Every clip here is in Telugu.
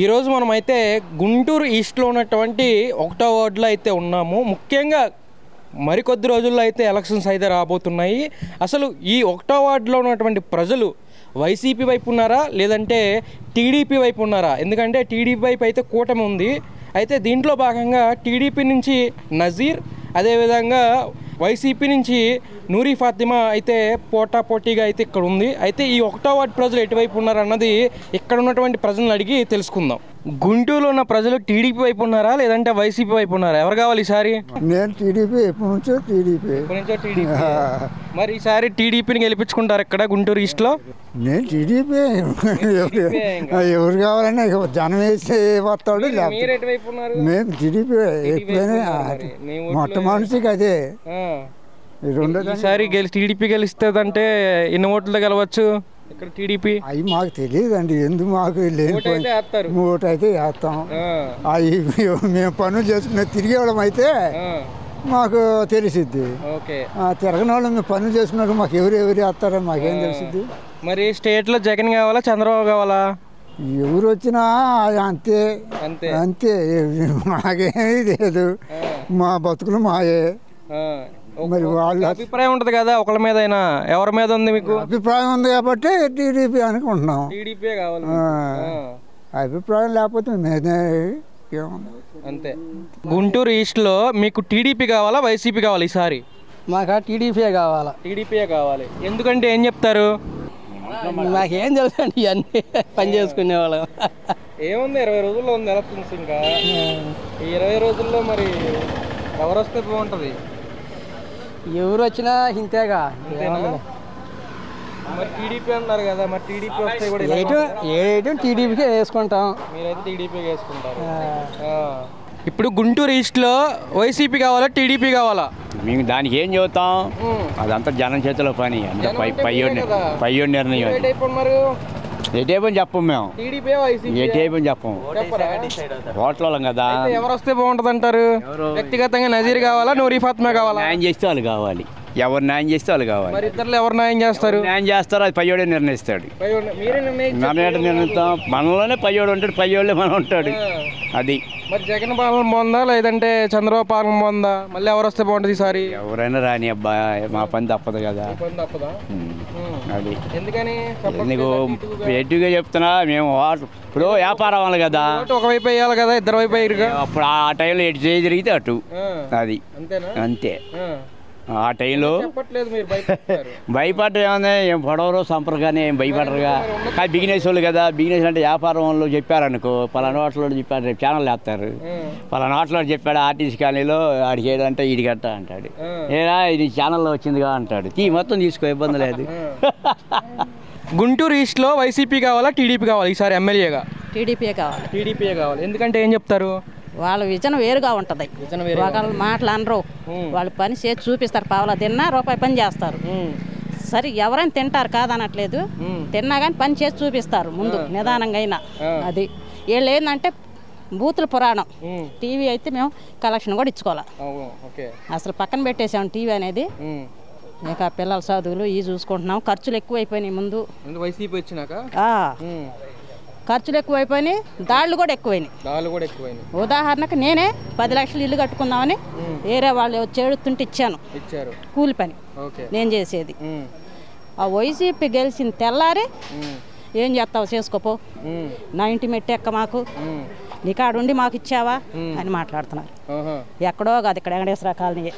ఈరోజు మనమైతే గుంటూరు ఈస్ట్లో ఉన్నటువంటి 1వ వార్డులో అయితే ఉన్నాము. ముఖ్యంగా మరికొద్ది రోజుల్లో అయితే ఎలక్షన్స్ అయితే రాబోతున్నాయి. అసలు ఈ 1వ వార్డులో ఉన్నటువంటి ప్రజలు వైసీపీ వైపు ఉన్నారా లేదంటే టీడీపీ వైపు ఉన్నారా? ఎందుకంటే టీడీపీ వైపు అయితే కూటమి ఉంది. అయితే దీంట్లో భాగంగా టీడీపీ నుంచి నజీర్, అదేవిధంగా వైసీపీ నుంచి నూరి ఫాతిమా అయితే పోటాపోటీగా అయితే ఇక్కడ ఉంది. అయితే ఈ 1వ వార్డు ప్రజలు ఎటువైపు ఉన్నారన్నది ఇక్కడ ఉన్నటువంటి ప్రజలను అడిగి తెలుసుకుందాం. గుంటూరులో ఉన్న ప్రజలు టీడీపీ వైపు ఉన్నారా లేదంటే వైసీపీ వైపు ఉన్నారా? ఎవరు కావాలి ఈసారి? నేను టీడీపీ, ఎప్పటి నుంచో టీడీపీ. మరి ఈసారి టీడీపీని గెలిపించుకుంటారు ఇక్కడ గుంటూరు ఈస్ట్లో? నేను టీడీపీ. ఎవరు కావాలన్నా జనం వేస్తే వస్తాడు. మేము టీడీపీ ఎప్పుడైనా మొట్టమొదటికి అదే. ఈసారి టీడీపీ గెలుస్తుందంటే ఎన్ని ఓట్లతో గెలవచ్చు ఇక్కడ టీడీపీ? అవి మాకు తెలియదు అండి. ఎందుకు మాకు ఓటు అయితే వేస్తాం. అవి మేము పనులు చేసుకునే తిరిగేవాళ్ళం అయితే మాకు తెలిసిద్ది. తిరగని వాళ్ళు మేము పనులు చేసుకున్నట్టు మాకు ఎవరు వేస్తారో మాకేం తెలిసిద్ది. మరి స్టేట్లో జగన్ కావాలా చంద్రబాబు కావాలా? ఎవరు వచ్చినా అంతే అంతే. మాకేమీ లేదు. మా బతుకులు మాయే. మరి వాళ్ళ అభిప్రాయం ఉంటుంది కదా ఒకళ్ళ మీద. అయినా ఎవరి మీద ఉంది మీకు అభిప్రాయం? ఉంది కాబట్టి టీడీపీ అనుకుంటున్నాం. టీడీపీ కావాలి. అభిప్రాయం లేకపోతే మేమే అంతే. గుంటూరు ఈస్ట్లో మీకు టీడీపీ కావాలా వైసీపీ కావాలి ఈసారి? మాకు టీడీపీ కావాలా. టీడీపీ కావాలి. ఎందుకంటే ఏం చెప్తారు? మాకేం తెలుసు అండి, ఇవన్నీ పని చేసుకునే వాళ్ళం. ఏముంది, 20 రోజుల్లో ఉంది ఎలక్షన్స్. ఇంకా ఈ 20 రోజుల్లో మరి ఎవరు వస్తే బాగుంటుంది? ఎవరు వచ్చినా ఇంతేగా. మరి టీడీపీ అన్నారు కదా, మరి టీడీపీ వస్తే కూడా ఏటం టీడీపీకే వేసుకుంటాం. మీరైతే టీడీపీ వేసుకుంటారు. ఇప్పుడు గుంటూరు ఈస్ట్లో వైసీపీ కావాలా టీడీపీ కావాలా? మేము దానికి ఏం చెబుతాం, అదంతా జనం చేతిలో పని. అంత పయ్యోడి నిర్ణయం. ఎటైపోయి చెప్పం మేము, ఎటైపోయి చెప్పం. ఓట్లం కదా. ఎవరు వస్తే బాగుంటుంది అంటారు? వ్యక్తిగతంగా నజీర్ కావాలా నూరి ఫాతిమా కావాలా? న్యాయం చేస్తే వాళ్ళు కావాలి. ఎవరు న్యాయం చేస్తే వాళ్ళు కావాలి. మరి ఇద్దరు ఎవరు న్యాయం చేస్తారు? న్యాయం చేస్తారో అది పయ్యోడే నిర్ణయిస్తాడు. నిర్ణయిస్తాం. మనలోనే పయ్యోడు ఉంటాడు, పయ్యోళ్ళే మనం ఉంటాడు. అది మరి జగన్ పాలన బాగుందా లేదంటే చంద్రబాబు పాలన బాగుందా? మళ్ళీ ఎవరు వస్తే బాగుంటుంది ఈసారి? ఎవరైనా రాని అబ్బా, మా పని తప్పదు కదా. అది ఎందుకని నీకు ఎటుగా చెప్తున్నా. మేము ఇప్పుడు వ్యాపారం వాళ్ళు కదా, ఒకవైపు వేయాలి కదా, ఇద్దరు వైపు వేయరు. అప్పుడు ఆ టైంలో ఎటు చేయి జరిగితే అటు. అది అంతే. ఆ టైంలో భయపడ్డ ఏమన్నా ఏం పడవరు సంపర్కాన్ని ఏం భయపడరుగా. కానీ బిజినెస్ వాళ్ళు కదా, బిజినెస్ అంటే వ్యాపారం వాళ్ళు చెప్పారనుకో, పలానా హోటల్లో చెప్పారు, రేపు ఛానల్ వేస్తారు. పలానా హోటల్లో చెప్పాడు ఆర్టీసీ కాలనీలో ఆడికి ఏదంటే ఈడి గట్ట అంటాడు. ఏడా ఇది ఛానల్లో వచ్చిందిగా అంటాడు. మొత్తం తీసుకో, ఇబ్బంది లేదు. గుంటూరు ఈస్ట్లో వైసీపీ కావాలా టీడీపీ కావాలి ఈసారి ఎమ్మెల్యేగా? టీడీపీ కావాలి. టీడీపీ కావాలి. ఎందుకంటే ఏం చెప్తారు? వాళ్ళ విజన్ వేరుగా ఉంటుంది. ఒకళ్ళు మాటలు అనరు, వాళ్ళు పని చేసి చూపిస్తారు. పావులా తిన్నా రూపాయి పని చేస్తారు. సరే ఎవరైనా తింటారు కాదనట్లేదు, తిన్నా కానీ పని చేసి చూపిస్తారు ముందు నిదానంగా అయినా. అది వీళ్ళు ఏంటంటే బూతుల పురాణం. టీవీ అయితే మేము కలెక్షన్ కూడా ఇచ్చుకోవాలి. అసలు పక్కన పెట్టేసాం టీవీ అనేది. ఇక పిల్లల చదువులు ఇవి చూసుకుంటున్నాం. ఖర్చులు ఎక్కువైపోయినాయి ముందు వైసీపీ వచ్చినాక. ఖర్చులు ఎక్కువైపోయినాయి, దాళ్ళు కూడా ఎక్కువైనాయి. ఉదాహరణకు నేనే 10 లక్షలు ఇల్లు కట్టుకుందామని వేరే వాళ్ళు చేడుతుంటే ఇచ్చాను కూలి పని నేను చేసేది. ఆ వైసీపీ గెలిచిన తెల్లారి ఏం చేస్తావు చేసుకోపో, నా ఇంటి మెట్టి ఎక్క మాకు నీకాడుండి మాకు ఇచ్చావా అని మాట్లాడుతున్నారు. ఎక్కడో కాదు, ఇక్కడ వెంకటేశ్వర కాలనీ.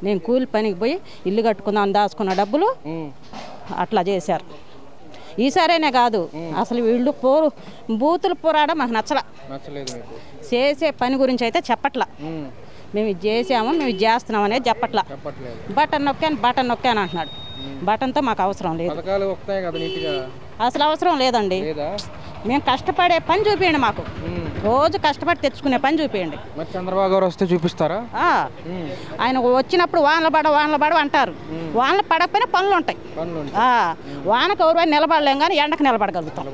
నేను కూలి పనికి పోయి ఇల్లు కట్టుకుందామని దాచుకున్న డబ్బులు అట్లా చేశారు. ఈసారైనా కాదు, అసలు వీళ్ళు బూతులు పోరాడం మాకు నచ్చలేదు. చేసే పని గురించి అయితే చెప్పట్లా. మేము ఇది చేసాము, మేము ఇది చేస్తున్నాం అనేది చెప్పట్లా. బటన్ నొక్కాను అంటున్నాడు. బటన్తో మాకు అవసరం లేదు, అసలు అవసరం లేదండి. మేము కష్టపడే పని చూపించండి, మాకు రోజు కష్టపడి తెచ్చుకునే పని చూపించండి. చంద్రబాబు గారు వస్తే చూపిస్తారా? ఆయన వచ్చినప్పుడు వానలు పడ అంటారు. వానలు పడకపోయినా పనులు ఉంటాయి. వానకు ఎవరు నిలబడలేం కానీ ఎండకు నిలబడగలుగుతాం.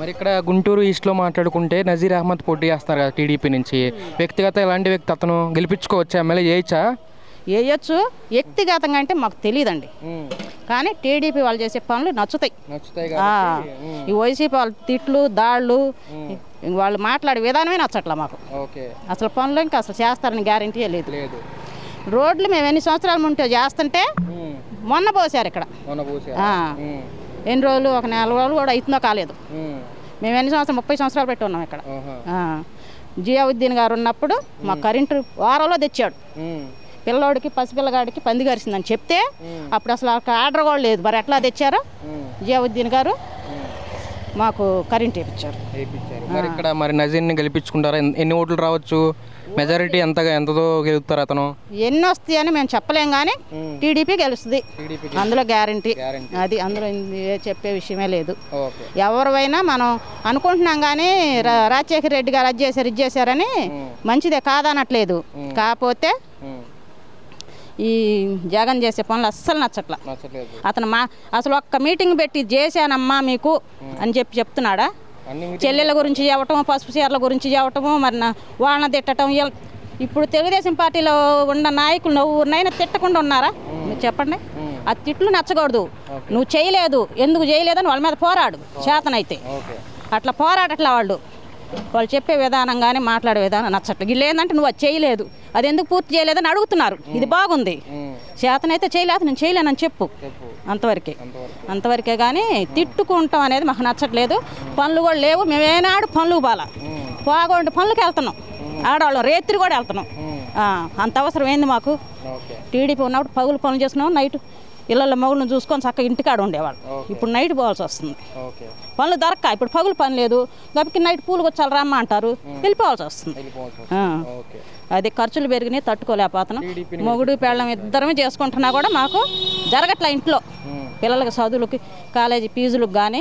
మరి ఇక్కడ గుంటూరు ఈస్ట్లో మాట్లాడుకుంటే నజీర్ అహ్మద్ పోటీ చేస్తున్నారు కదా టీడీపీ నుంచి. వ్యక్తిగత ఎలాంటి వ్యక్తి అతను గెలిపించుకోవచ్చా, ఎమ్మెల్యే చేయొచ్చా? వేయచ్చు. వ్యక్తిగతంగా అంటే మాకు తెలియదండి, కానీ టీడీపీ వాళ్ళు చేసే పనులు నచ్చుతాయి. ఈ వైసీపీ వాళ్ళ తిట్లు దాళ్ళు వాళ్ళు మాట్లాడే విధానమే నచ్చట్లా మాకు. అసలు పనులు ఇంకా అసలు చేస్తారని గ్యారంటీ లేదు. రోడ్లు మేము ఎన్ని సంవత్సరాల ముందు చేస్తుంటే మొన్న పోసారు ఇక్కడ. ఎన్ని రోజులు, ఒక 4 రోజులు కూడా అవుతుందో కాలేదు. మేము ఎన్ని సంవత్సరాలు 30 సంవత్సరాలు పెట్టి ఉన్నాం ఇక్కడ. జియావుద్దీన్ గారు ఉన్నప్పుడు మా కరెంటు వారంలో తెచ్చాడు. పిల్లోడికి పసిపిల్లగాడికి పంది గరిసిందని చెప్తే అప్పుడు అసలు ఆర్డర్ కూడా లేదు. మరి ఎట్లా తెచ్చారో జియావుద్దీన్ గారు మాకు కరెంట్ వేయించారు. మరి ఇక్కడ మరి నజీర్ని గెలిపించుకుంటారా? ఎన్ని ఓట్లు రావచ్చు? మెజారిటీ ఎంతతో గెలుస్తారు అతను? ఎన్ని వస్తాయి అని మేము చెప్పలేం, కానీ టీడీపీ గెలుస్తుంది అందులో గ్యారంటీ. అది అందులో చెప్పే విషయమే లేదు. ఎవరివైనా మనం అనుకుంటున్నాం, కానీ రాజశేఖర రెడ్డి గారు అది చేశారు ఇది చేశారని మంచిదే కాదనట్లేదు. కాకపోతే ఈ జగన్ చేసే పనులు అస్సలు నచ్చట్లా. అతను అసలు ఒక్క మీటింగ్ పెట్టి చేశానమ్మా మీకు అని చెప్తున్నాడా? చెల్లెళ్ళ గురించి చెప్పటము, పసుపు చీరల గురించి చెప్పటము, మరి వాళ్ళని తిట్టడం. ఇప్పుడు తెలుగుదేశం పార్టీలో ఉన్న నాయకులు నవ్వునైనా తిట్టకుండా ఉన్నారా? మీరు చెప్పండి. ఆ తిట్లు నచ్చకూడదు. నువ్వు చేయలేదు, ఎందుకు చేయలేదని వాళ్ళ మీద పోరాడు చేతనైతే. అట్లా పోరాడట్లా వాళ్ళు చెప్పే విధానం కానీ మాట్లాడే విధానం నచ్చట్లేదు. వీళ్ళు ఏంటంటే నువ్వు అది చేయలేదు, అది ఎందుకు పూర్తి చేయలేదని అడుగుతున్నారు. ఇది బాగుంది. చేతనైతే చేయలేదు, నేను చేయలేనని చెప్పు, అంతవరకే కానీ తిట్టుకుంటాం అనేది మాకు నచ్చట్లేదు. పనులు కూడా లేవు. మేమేనాడు పనులు పోగొండి పనులకి వెళ్తున్నాం. ఆడవాళ్ళం రేత్రి కూడా వెళ్తున్నాం. అంత అవసరం ఏంది మాకు? టీడీపీ ఉన్నప్పుడు పగులు పనులు చేసుకున్నాం, నైట్ ఇళ్ళల్లో మగులను చూసుకొని చక్కగా ఇంటికాడ ఉండేవాళ్ళు. ఇప్పుడు నైట్ పోవాల్సి వస్తుంది. పనులు దొరక్క ఇప్పుడు పగులు పని లేదు కాబట్టి నైట్ పూలు వచ్చాలి రమ్మ అంటారు, వెళ్ళిపోవాల్సి వస్తుంది. అది ఖర్చులు పెరిగినాయి, తట్టుకోలేకపోతున్నాం. మొగుడు పెళ్ళం ఇద్దరమే చేసుకుంటున్నా కూడా మాకు జరగట్లా. ఇంట్లో పిల్లలకి చదువులకి కాలేజీ ఫీజులకు కానీ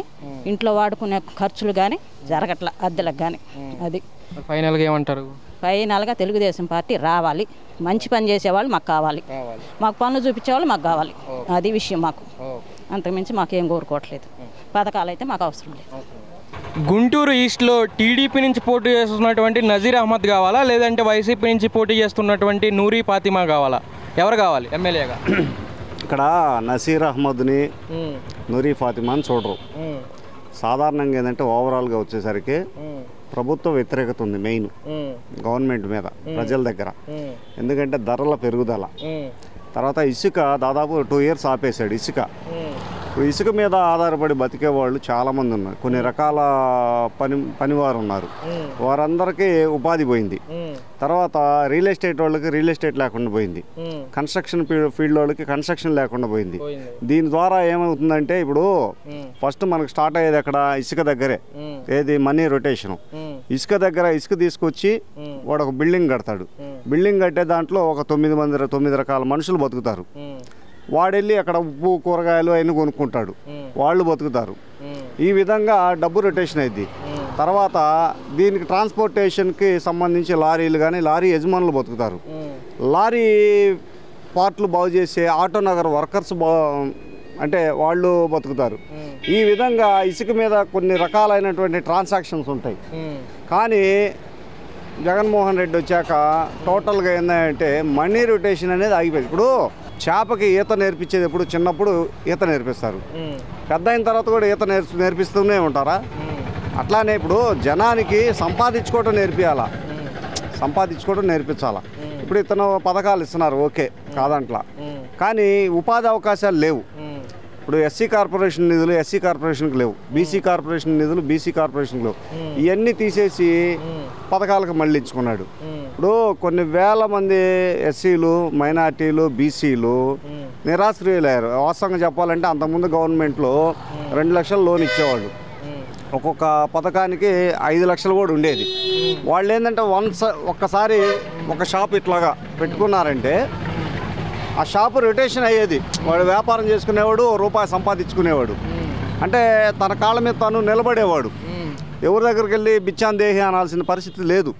ఇంట్లో వాడుకునే ఖర్చులు కానీ జరగట్లా, అద్దెలకు కానీ. అది ఫైనల్గా ఏమంటారు? ఫైనల్గా తెలుగుదేశం పార్టీ రావాలి. మంచి పని చేసేవాళ్ళు మాకు కావాలి, మాకు పనులు చూపించేవాళ్ళు మాకు కావాలి. అది విషయం మాకు. అంతకుమించి మాకేం కోరుకోవట్లేదు. పథకాలు అయితే మాకు అవసరం లేదు. గుంటూరు ఈస్ట్లో టీడీపీ నుంచి పోటీ చేస్తున్నటువంటి నజీర్ అహ్మద్ కావాలా, లేదంటే వైసీపీ నుంచి పోటీ చేస్తున్నటువంటి నూరి ఫాతిమా కావాలా? ఎవరు కావాలి ఎమ్మెల్యేగా? ఇక్కడ నజీర్ అహ్మద్ని నూరి ఫాతిమాని చూడరు. సాధారణంగా ఏంటంటే ఓవరాల్గా వచ్చేసరికి ప్రభుత్వ వ్యతిరేకత ఉంది మెయిన్ గవర్నమెంట్ మీద ప్రజల దగ్గర. ఎందుకంటే ధరల పెరుగుదల, తర్వాత ఇసుక దాదాపు 2 years ఆపేశాడు. ఇసుక మీద ఆధారపడి బతికే వాళ్ళు చాలామంది ఉన్నారు. కొన్ని రకాల పనివారు ఉన్నారు, వారందరికీ ఉపాధి పోయింది. తర్వాత రియల్ ఎస్టేట్ వాళ్ళకి రియల్ ఎస్టేట్ లేకుండా పోయింది, కన్స్ట్రక్షన్ ఫీల్డ్ వాళ్ళకి కన్స్ట్రక్షన్ లేకుండా పోయింది. దీని ద్వారా ఏమవుతుందంటే ఇప్పుడు ఫస్ట్ మనకు స్టార్ట్ అయ్యేది ఎక్కడ? ఇసుక దగ్గరే. ఏది? Money rotation. ఇసుక దగ్గర ఇసుక తీసుకొచ్చి వాడు ఒక బిల్డింగ్ కడతాడు. బిల్డింగ్ కట్టే దాంట్లో ఒక 9 రకాల మనుషులు బతుకుతారు. వాడెళ్ళి అక్కడ ఉప్పు కూరగాయలు అవన్నీ కొనుక్కుంటాడు, వాళ్ళు బతుకుతారు. ఈ విధంగా డబ్బు రొటేషన్ అయింది. తర్వాత దీనికి ట్రాన్స్పోర్టేషన్కి సంబంధించి లారీలు కానీ లారీ యజమానులు బతుకుతారు. లారీ పార్ట్లు బాగు చేసే ఆటో నగర్ వర్కర్స్ అంటే వాళ్ళు బతుకుతారు. ఈ విధంగా ఇసుక మీద కొన్ని రకాలైనటువంటి ట్రాన్సాక్షన్స్ ఉంటాయి. కానీ జగన్మోహన్ రెడ్డి వచ్చాక టోటల్గా ఏంటంటే మనీ రొటేషన్ అనేది ఆగిపోయింది. ఇప్పుడు చేపకి ఈత నేర్పించేది ఎప్పుడు? చిన్నప్పుడు ఈత నేర్పిస్తారు, పెద్ద అయిన తర్వాత కూడా ఈత నేర్పిస్తూనే ఉంటారా? అట్లానే ఇప్పుడు జనానికి సంపాదించుకోవడం నేర్పించాలా. ఇప్పుడు ఇతను పథకాలు ఇస్తున్నారు, ఓకే కాదంట్లా, కానీ ఉపాధి అవకాశాలు లేవు. ఇప్పుడు ఎస్సీ కార్పొరేషన్ నిధులు ఎస్సీ కార్పొరేషన్కి లేవు, బీసీ కార్పొరేషన్ నిధులు బీసీ కార్పొరేషన్కి లేవు. ఇవన్నీ తీసేసి పథకాలకు మళ్ళించుకున్నాడు. ఇప్పుడు కొన్ని వేల మంది ఎస్సీలు, మైనార్టీలు, బీసీలు నిరాశ్రయులయ్యారు. వాస్తవంగా చెప్పాలంటే అంతకుముందు గవర్నమెంట్లో 2 లక్షల లోన్ ఇచ్చేవాళ్ళు, ఒక్కొక్క పథకానికి 5 లక్షలు కూడా ఉండేది. వాళ్ళు ఏంటంటే ఒక్కసారి ఒక షాప్ ఇట్లాగా పెట్టుకున్నారంటే ఆ షాపు రొటేషన్ అయ్యేది. వాడు వ్యాపారం చేసుకునేవాడు, రూపాయి సంపాదించుకునేవాడు. అంటే తన కాళ్ళ మీద తను నిలబడేవాడు. ఎవరి దగ్గరికి వెళ్ళి బిచ్చాందేహి అనాల్సిన పరిస్థితి లేదు.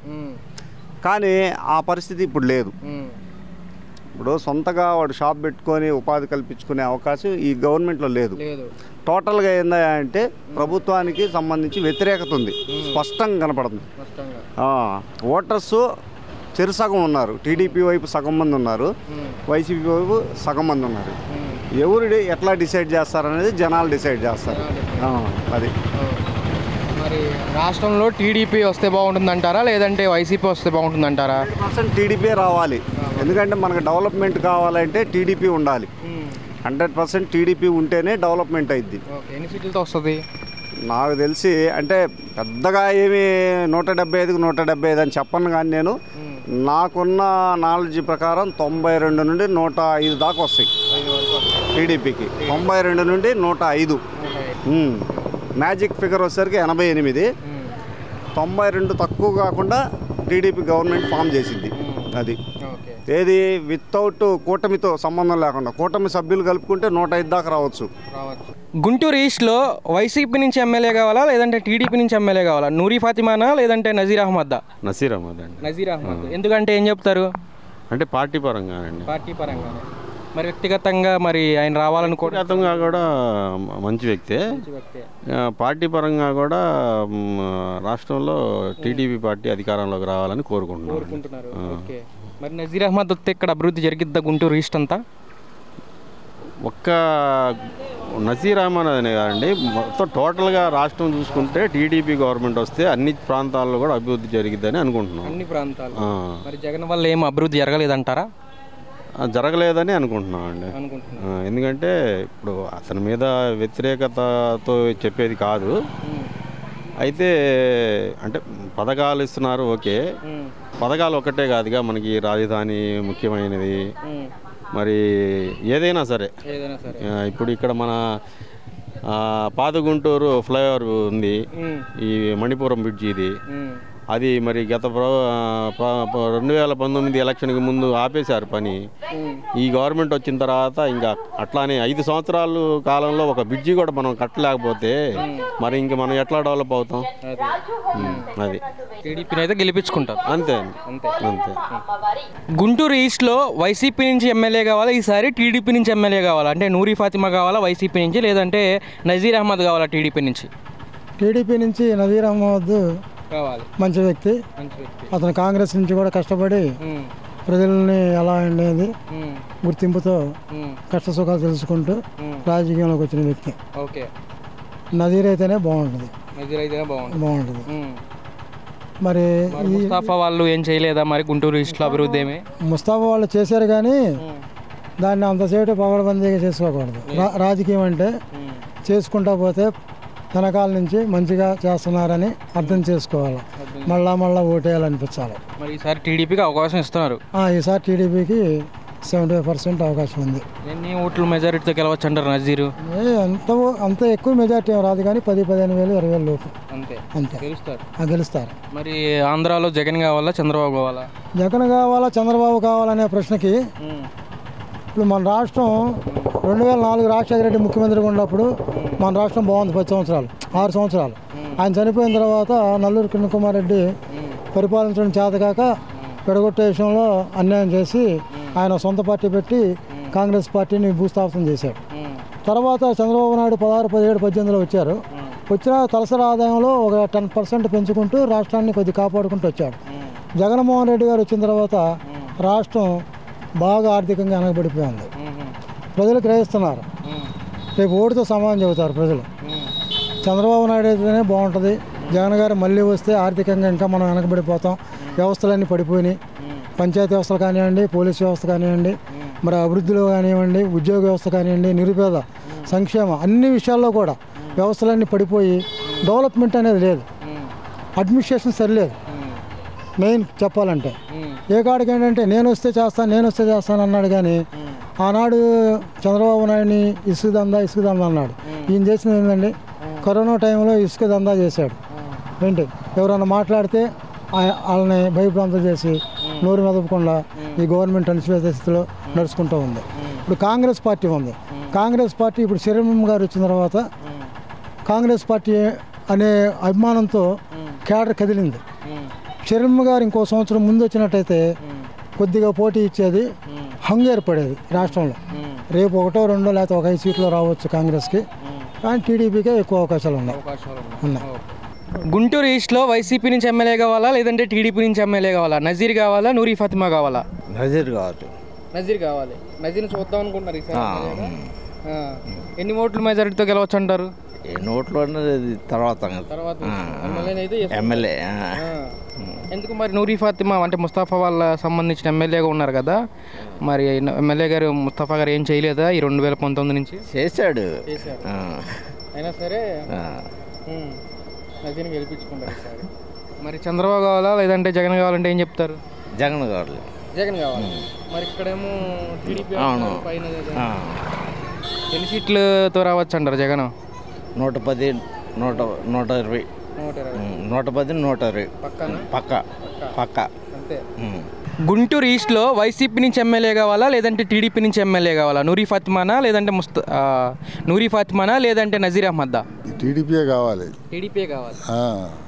కానీ ఆ పరిస్థితి ఇప్పుడు లేదు. ఇప్పుడు సొంతగా వాడు షాప్ పెట్టుకొని ఉపాధి కల్పించుకునే అవకాశం ఈ గవర్నమెంట్లో లేదు. టోటల్గా ఏందంటే ప్రభుత్వానికి సంబంధించి వ్యతిరేకత ఉంది, స్పష్టంగా కనపడుతుంది. ఓటర్స్ చెరుసగం ఉన్నారు. టీడీపీ వైపు సగం మంది ఉన్నారు, వైసీపీ వైపు సగం మంది ఉన్నారు. ఎవరు ఎట్లా డిసైడ్ చేస్తారనేది జనాలు డిసైడ్ చేస్తారు. అది మరి రాష్ట్రంలో టీడీపీ వస్తే బాగుంటుందంటారా లేదంటే వైసీపీ వస్తే బాగుంటుందంటారా? 100% టీడీపీ రావాలి. ఎందుకంటే మనకు డెవలప్మెంట్ కావాలంటే టీడీపీ ఉండాలి. 100% టీడీపీ ఉంటేనే డెవలప్మెంట్ అయింది. ఎన్ని సీట్లతో వస్తుంది? నాకు తెలిసి అంటే పెద్దగా ఏమి 175కి 175 అని చెప్పను, కానీ నేను నాకున్న నాలెడ్జ్ ప్రకారం 92 నుండి 105 దాకా వస్తాయి టీడీపీకి. 92 నుండి 105. మ్యాజిక్ ఫిగర్ వచ్చేసరికి 88. 92 తక్కువ కాకుండా టీడీపీ గవర్నమెంట్ ఫామ్ చేసింది. అది ఏది వితౌట్ కూటమితో సంబంధం లేకుండా కూటమి సభ్యులు కలుపుకుంటే 105 దాకా రావచ్చు. గుంటూరు ఈస్ట్లో వైసీపీ నుంచి ఎమ్మెల్యే కావాలా లేదంటే టీడీపీ నుంచి ఎమ్మెల్యే కావాలా? నూరి ఫాతిమానా లేదంటే నజీర్ అహ్మద్దా? నసీర్ అహ్మద్ అండి. నజీర్ అహ్మద్. ఎందుకంటే ఏం చెప్తారు? అంటే పార్టీ పరంగా అండి. పార్టీ పరంగా. మరి వ్యక్తిగతంగా మరి ఆయన వ్యక్తిగతంగా కూడా మంచి వ్యక్తే. పార్టీ పరంగా కూడా రాష్ట్రంలో టీడీపీ పార్టీ అధికారంలోకి రావాలని కోరుకుంటున్నారు. మరి నజీర్ అహ్మద్ వస్తే ఇక్కడ అభివృద్ధి జరిగిద్దా గుంటూరు ఈస్ట్ అంతా? ఒక్క నజీర్ అహ్మద్ అనే కాదండి, మొత్తం టోటల్గా రాష్ట్రం చూసుకుంటే టీడీపీ గవర్నమెంట్ వస్తే అన్ని ప్రాంతాల్లో కూడా అభివృద్ధి జరిగిద్దని అనుకుంటున్నాం. అన్ని ప్రాంతాలు. మరి జగన్ వల్ల ఏం అభివృద్ధి జరగలేదంటారా? జరగలేదని అనుకుంటున్నాం అండి. ఎందుకంటే ఇప్పుడు అతని మీద వ్యతిరేకతతో చెప్పేది కాదు. అయితే అంటే పథకాలు ఇస్తున్నారు, ఓకే. పథకాలు ఒక్కటే కాదుగా, మనకి రాజధాని ముఖ్యమైనది. మరి ఏదైనా సరే ఇప్పుడు ఇక్కడ మన పాత గుంటూరు ఫ్లైఓవర్ ఉంది, ఈ మణిపురం బ్రిడ్జి ఇది. అది మరి గత 2019 ఎలక్షన్కి ముందు ఆపేశారు పని. ఈ గవర్నమెంట్ వచ్చిన తర్వాత ఇంకా అట్లానే 5 సంవత్సరాల కాలంలో ఒక బ్రిడ్జి కూడా మనం కట్టలేకపోతే మరి ఇంక మనం ఎట్లా డెవలప్ అవుతాం? అది టీడీపీని అయితే గెలిపించుకుంటారు. అంతే. గుంటూరు ఈస్ట్లో వైసీపీ నుంచి ఎమ్మెల్యే కావాలా ఈసారి, టీడీపీ నుంచి ఎమ్మెల్యే కావాలా? అంటే నూరి ఫాతిమా కావాలా వైసీపీ నుంచి, లేదంటే నజీర్ అహ్మద్ కావాలా టీడీపీ నుంచి? టీడీపీ నుంచి నజీర్ అహ్మద్ కావాలి. మంచి వ్యక్తి. అతను కాంగ్రెస్ నుంచి కూడా కష్టపడి ప్రజల్ని ఎలా అనేది గుర్తింపుతో కష్ట సుఖాలు తెలుసుకుంటూ రాజకీయంలోకి వచ్చిన వ్యక్తి. నజీర్ అయితేనే బాగుంటుంది. మరి ముస్తాఫా వాళ్ళు ఏం చేయలేదా మరి గుంటూరు ఈస్ట్లో అభివృద్ధి? ఏమి ముస్తాఫా వాళ్ళు చేశారు కానీ దాన్ని అంతసేపు పగడబందీగా చేసుకోకూడదు. రాజకీయం అంటే చేసుకుంటా పోతే వెనకాల నుంచి మంచిగా చేస్తున్నారని అర్థం చేసుకోవాలి, మళ్ళా ఓటేయాలనిపించాలి. మరి ఈసారి టీడీపీకి అవకాశం ఇస్తున్నారు. ఈసారి టీడీపీకి 75% అవకాశం ఉంది. ఎన్ని ఓట్ల మెజారిటీతో గెలవచ్చు అంటారు నజీరు? అంత ఎక్కువ మెజారిటీ రాదు కానీ 10-15 వేలు 20 వేల లోపు అంతే గెలుస్తారు. మరి ఆంధ్రాలో జగన్ కావాలా చంద్రబాబు కావాలా? జగన్ కావాలా చంద్రబాబు కావాలనే ప్రశ్నకి ఇప్పుడు మన రాష్ట్రం 2004 రాజశేఖర రెడ్డి ముఖ్యమంత్రిగా ఉన్నప్పుడు మన రాష్ట్రం బాగుంది. 6 సంవత్సరాలు. ఆయన చనిపోయిన తర్వాత నల్లూరు కిరణ్ కుమార్ రెడ్డి పరిపాలించడం చేతకాక పెడగొట్టే విషయంలో అన్యాయం చేసి ఆయన సొంత పార్టీ పెట్టి కాంగ్రెస్ పార్టీని భూస్థాపితం చేశాడు. తర్వాత చంద్రబాబు నాయుడు 16, 17, 18లో వచ్చారు. వచ్చిన తలసరి ఆదాయంలో ఒక 10% పెంచుకుంటూ రాష్ట్రాన్ని కొద్ది కాపాడుకుంటూ వచ్చాడు. జగన్మోహన్ రెడ్డి గారు వచ్చిన తర్వాత రాష్ట్రం బాగా ఆర్థికంగా వెనకబడిపోయింది. ప్రజలు గ్రహిస్తున్నారు. రేపు ఓటుతో సమానం చెబుతారు ప్రజలు. చంద్రబాబు నాయుడు అయితేనే బాగుంటుంది, జగన్ గారు మళ్ళీ వస్తే ఆర్థికంగా ఇంకా మనం వెనకబడిపోతాం. వ్యవస్థలన్నీ పడిపోయినాయి. పంచాయతీ వ్యవస్థలు కానివ్వండి, పోలీస్ వ్యవస్థ కానివ్వండి, మరి అభివృద్ధిలో కానివ్వండి, ఉద్యోగ వ్యవస్థ కానివ్వండి, నిరుపేద సంక్షేమ అన్ని విషయాల్లో కూడా వ్యవస్థలన్నీ పడిపోయి డెవలప్మెంట్ అనేది లేదు. అడ్మినిస్ట్రేషన్ సరిలేదు. మెయిన్ చెప్పాలంటే ఏ కాడికి ఏంటంటే నేను వస్తే చేస్తాను అన్నాడు. కానీ ఆనాడు చంద్రబాబు నాయుడిని ఇసుక దందా అన్నాడు. ఈయన చేసిన ఏంటండి, కరోనా టైంలో ఇసుక దందా చేశాడు. ఏంటి ఎవరైనా మాట్లాడితే వాళ్ళని భయభ్రాంతం చేసి నోరు మెదపకుండా ఈ గవర్నమెంట్ అనిశ్చిత స్థితిలో నడుచుకుంటూ ఉంది. ఇప్పుడు కాంగ్రెస్ పార్టీ ఉంది. కాంగ్రెస్ పార్టీ ఇప్పుడు శరణ్ గారు వచ్చిన తర్వాత కాంగ్రెస్ పార్టీ అనే అభిమానంతో కేడర్ కదిలింది. శరణ్ గారు ఇంకో సంవత్సరం ముందు వచ్చినట్టయితే కొద్దిగా పోటీ ఇచ్చేది, హంగు ఏర్పడేది రాష్ట్రంలో. రేపు 1, 2 లేకపోతే ఒక 5 సీట్లు రావచ్చు కాంగ్రెస్కి, కానీ టీడీపీకే ఎక్కువ అవకాశాలు ఉన్నాయి. గుంటూరు ఈస్ట్లో వైసీపీ నుంచి ఎమ్మెల్యే కావాలా లేదంటే టీడీపీ నుంచి ఎమ్మెల్యే కావాలా? నజీర్ కావాలా, నూరి ఫాతిమా కావాలా? నజీర్ కావచ్చు. నజీర్ కావాలి. నజీర్ని చూద్దాం అనుకుంటున్నారు ఈసారి. ఎన్ని ఓట్ల మెజారిటీతో గెలవచ్చు అంటారు? ఎన్ని ఓట్లు అన్నది తర్వాత ఎమ్మెల్యే. ఎందుకు మరి నూరి ఫాతిమా అంటే ముస్తఫా వాళ్ళ సంబంధించిన ఎమ్మెల్యేగా ఉన్నారు కదా, మరి ఎమ్మెల్యే గారు ముస్తఫా గారు ఏం చేయలేదా ఈ 2019 నుంచి? చేశాడు. అయినా సరే నజీర్ని గెలిపించుకుంటారు ఈసారి. మరి చంద్రబాబు కావాలా లేదంటే జగన్ కావాలంటే ఏం చెప్తారు? జగన్ కావాలి. జగన్ కావాలి. మరి ఇక్కడేమో టీడీపీ పైన ఎన్ని సీట్లతో రావచ్చు అంటారు జగన్? 110, 120, 110, 120 పక్క అంతే. గుంటూరు ఈస్ట్లో వైసీపీ నుంచి ఎమ్మెల్యే కావాలా లేదంటే టీడీపీ నుంచి ఎమ్మెల్యే కావాలా? నూరి ఫాతిమానా లేదంటే నూరి ఫాతిమానా లేదంటే నజీర్ అహ్మద్దా? టీడీపీ కావాలి. టీడీపీ కావాలి.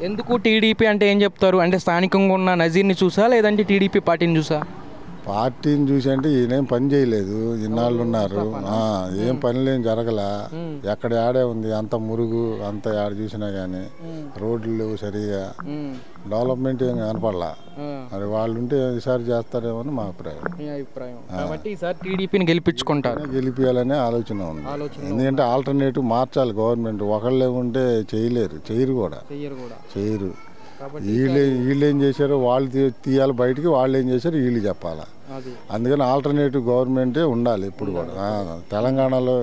ఎందుకు టీడీపీ అంటే ఏం చెప్తారు? అంటే స్థానికంగా ఉన్న నజీర్ని చూసా లేదంటే టీడీపీ పార్టీని చూసా? పార్టీని చూసి అంటే ఈయనేం పని చేయలేదు, ఇన్నాళ్ళు ఉన్నారు, ఏం పనులేం జరగల, ఎక్కడ ఆడే ఉంది, అంత మురుగు, అంత ఆడ చూసినా కానీ రోడ్లు లేవు సరిగా, డెవలప్మెంట్ ఏం కనపడలా. మరి వాళ్ళు ఉంటే ఈసారి చేస్తారేమో అని మా అభిప్రాయం. కాబట్టి ఈసారి టీడీపీని గెలిపియాలనే ఆలోచన ఉంది. ఎందుకంటే ఆల్టర్నేటివ్ మార్చాలి గవర్నమెంట్. ఒకళ్ళే ఉంటే చేయరు కూడా. వీళ్ళు ఏం చేశారో వాళ్ళు తీయాలి బయటికి, వాళ్ళు ఏం చేశారో వీళ్ళు చెప్పాలి. అందుకని ఆల్టర్నేటివ్ గవర్నమెంటే ఉండాలి ఇప్పుడు కూడా. తెలంగాణలో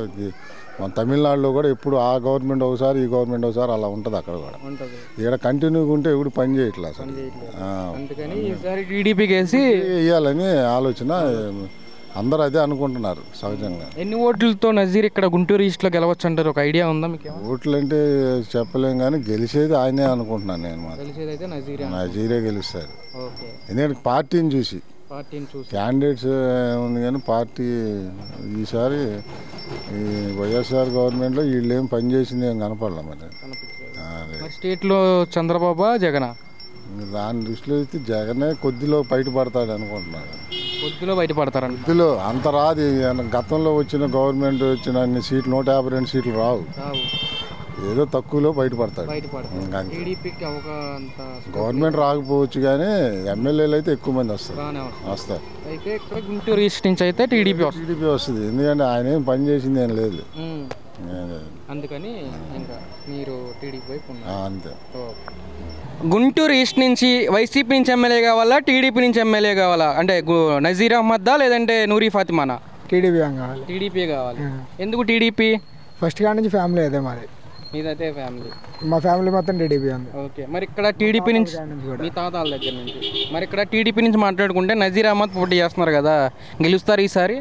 మన తమిళనాడులో కూడా ఎప్పుడు ఆ గవర్నమెంట్ ఒకసారి ఈ గవర్నమెంట్ ఒకసారి అలా ఉంటుంది. అక్కడ కూడా ఇక్కడ కంటిన్యూగా ఉంటే ఎప్పుడు పని చేయట్లేదు అసలు. వేయాలని ఆలోచన అందరూ అదే అనుకుంటున్నారు సహజంగా. ఎన్ని ఓట్లతో నజీర్ ఇక్కడ గుంటూరు ఈస్ట్లో గెలవచ్చు అంటారు? ఒక ఐడియా ఉందా మీకు? ఓట్లు అంటే చెప్పలేం కానీ గెలిచేది ఆయనే అనుకుంటున్నాను నేను మాత్రం. నజీరే గెలుస్తారు. ఎందుకంటే పార్టీని చూసి క్యాండిడేట్స్ ఉంది కానీ పార్టీ ఈసారి ఈ వైఎస్ఆర్ గవర్నమెంట్లో వీళ్ళు ఏం పని చేసింది ఏం కనపడలే. మరి స్టేట్లో చంద్రబాబు జగన్ దాని దృష్టిలో అయితే జగనే కొద్దిలో బయటపడతాడు అనుకుంటున్నాను. కొద్దిలో అంత రాదు. గతంలో వచ్చిన గవర్నమెంట్ వచ్చిన అన్ని సీట్లు 152 సీట్లు రావు, ఏదో తక్కువలో బయటపడతాడు. గవర్నమెంట్ రాకపోవచ్చు కానీ ఎమ్మెల్యేలు అయితే ఎక్కువ మంది వస్తారు. గుంటూరు ఈస్ట్ నుంచి అయితే టీడీపీ వస్తుంది. ఎందుకంటే ఆయన ఏం పని చేసింది ఏం లేదు, అందుకని మీరు టీడీపీ వైపు అంతే. గుంటూరు ఈస్ట్ నుంచి వైసీపీ నుంచి ఎమ్మెల్యే కావాలా టీడీపీ నుంచి ఎమ్మెల్యే కావాలా? అంటే నజీర్ అహ్మద్దా లేదంటే నూరి ఫాతిమానా? టీడీపీ కావాలి. ఎందుకు టీడీపీ? ఫస్ట్ కాడ నుంచి ఫ్యామిలీ అదే మాది. మీదైతే ఫ్యామిలీ? మా ఫ్యామిలీ మొత్తం టీడీపీ ఉంది. ఓకే. మరి ఇక్కడ టీడీపీ నుంచి మీ తాతాల దగ్గర నుంచి మరి ఇక్కడ టీడీపీ నుంచి మాట్లాడుకుంటే నజీర్ అహ్మద్ పోటీ చేస్తున్నారు కదా, గెలుస్తారు ఈసారి?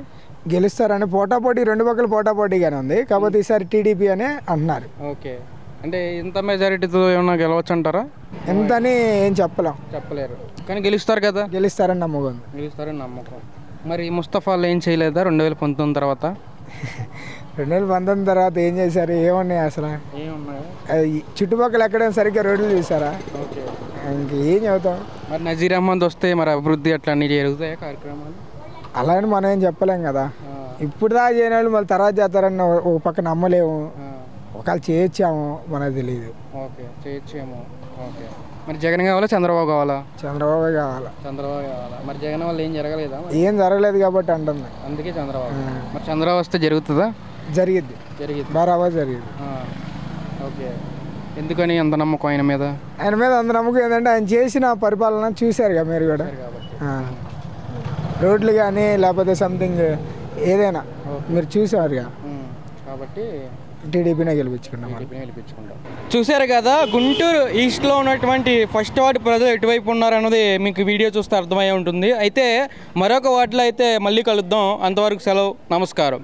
గెలుస్తారని పోటాపోటీ, రెండు పక్కల పోటాపోటీగానే ఉంది. కాకపోతే ఈసారి టీడీపీ అనే అంటున్నారు. ఓకే. అంటే ఇంత మెజారిటీతో ఏమన్నా గెలవచ్చు అంటారా? ఎంతని ఏం చెప్పలేరు కానీ గెలుస్తారు కదా? గెలుస్తారని నమ్మకం. మరి ముస్తఫాలు ఏం చేయలేదా 2019 తర్వాత? 2019 తర్వాత ఏం చేశారు? ఏమన్నాయి అసలు? చుట్టుపక్కల ఎక్కడైనా సరిగ్గా రోడ్లు చూసారా? ఇంకేం చదువుతాం. మరి నజీర్ అహ్మద్ వస్తే మరి అభివృద్ధి అట్లా అన్ని జరుగుతాయా కార్యక్రమాలు? అలా అని మనం ఏం చెప్పలేం కదా. ఇప్పుడు దాకా చేయని వాళ్ళు మళ్ళీ తర్వాత చేస్తారని ఒక పక్క నమ్మలేము. ఒకవేళ చేయొచ్చాము మనకు తెలియదు. మరి జగన్ కావాలా చంద్రబాబు కావాలా? చంద్రబాబు కావాలా. మరి జగన్ వల్ల ఏం జరగలేదా? ఏం జరగలేదు కాబట్టి అంటుంది. అందుకే చంద్రబాబు. మరి చంద్రబాబు వస్తే జరుగుతుందా? జరిగిద్ది. బరాబర్ జరిగింది. ఓకే. ఎందుకని అంత నమ్మకం ఆయన మీద? అంత నమ్మకం ఏంటంటే ఆయన చేసిన పరిపాలన చూశారుగా మీరు కూడా. రోడ్లు కానీ లేకపోతే సంథింగ్ ఏదైనా మీరు చూసారుగా, కాబట్టి టీడీపీనే గెలిపించుకుంటాం. చూశారు కదా, గుంటూరు ఈస్ట్లో ఉన్నటువంటి ఫస్ట్ వార్డు ప్రజలు ఎటువైపు ఉన్నారన్నది మీకు వీడియో చూస్తే అర్థమయ్యే ఉంటుంది. అయితే మరొక వార్డులో అయితే మళ్ళీ కలుద్దాం. అంతవరకు సెలవు, నమస్కారం.